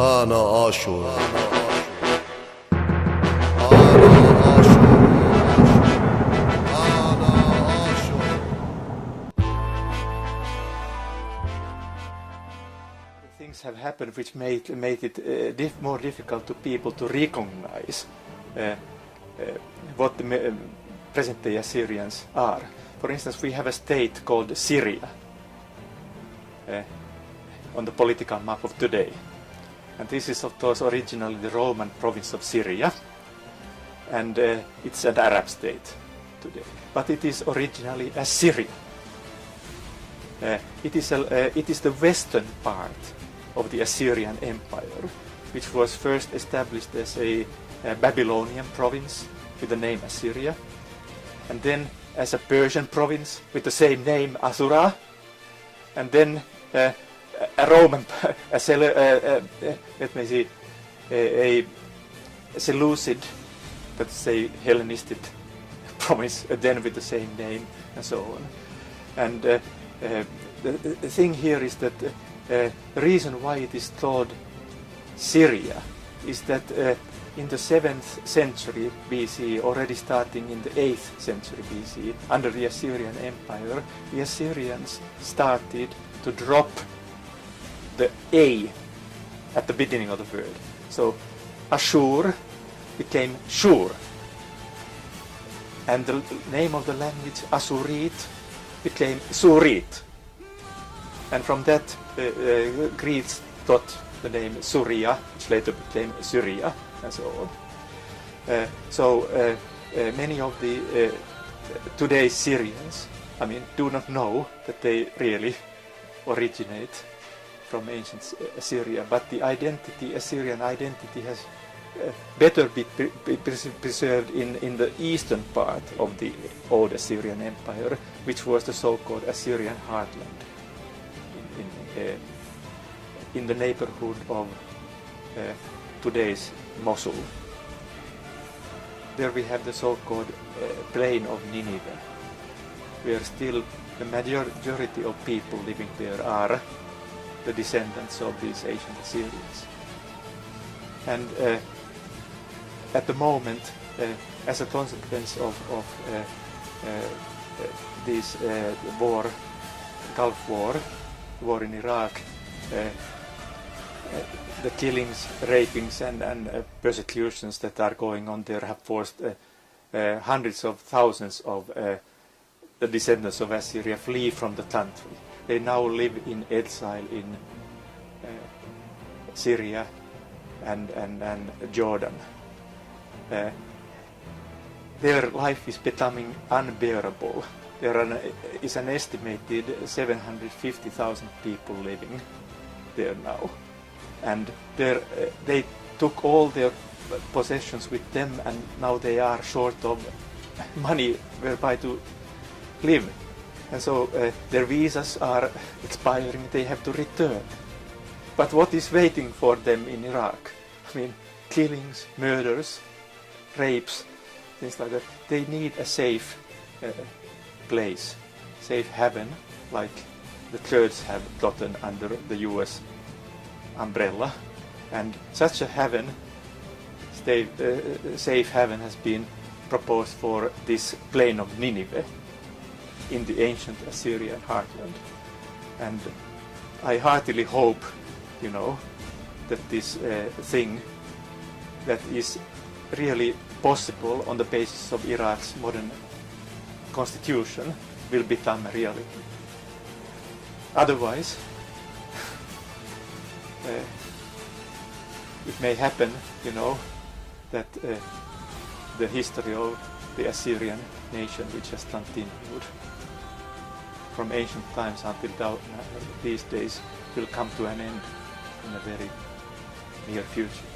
أنا آشور. Things have happened which made it more difficult to people to recognize what the present-day Assyrians are. For instance, we have a state called Syria on the political map of today. And this is, of course, originally the Roman province of Syria. And it's an Arab state today. But it is originally Assyria. It is the western part of the Assyrian Empire, which was first established as a Babylonian province with the name Assyria, and then as a Persian province with the same name Aššūrā, and then a Roman, let me see, a Seleucid, that's a Hellenistic province, then with the same name, and so on. And the thing here is that the reason why it is called Syria is that in the 7th century BC, already starting in the 8th century BC, under the Assyrian Empire, the Assyrians started to drop the A at the beginning of the word. So Aššūr became Shur, and the name of the language Aššūrīt became Sūrīt. And from that, Greeks got the name Sūryā, which later became Syria, and so on. So many of the today's Syrians, do not know that they really originate from ancient Assyria, but the identity, Assyrian identity, has better be preserved in the eastern part of the old Assyrian Empire, which was the so-called Assyrian heartland. In the neighborhood of today's Mosul. There we have the so-called plain of Nineveh, where still the majority of people living there are the descendants of these ancient Assyrians. And at the moment, as a consequence of this Gulf War in Iraq, the killings, rapings and persecutions that are going on there have forced hundreds of thousands of the descendants of Assyria flee from the country. They now live in exile in Syria and Jordan. Their life is becoming unbearable. There is an estimated 750,000 people living there now, and they took all their possessions with them, and now they are short of money whereby to live, and so their visas are expiring. They have to return. But what is waiting for them in Iraq? Killings, murders, rapes, things like that. They need a safe place, safe haven, like the Kurds have gotten under the US umbrella, and such a haven, safe haven, has been proposed for this plain of Nineveh in the ancient Assyrian heartland. And I heartily hope, that this thing that is really possible on the basis of Iraq's modern constitution will become a reality. Otherwise, it may happen, that the history of the Assyrian nation, which has continued from ancient times until these days, will come to an end in a very near future.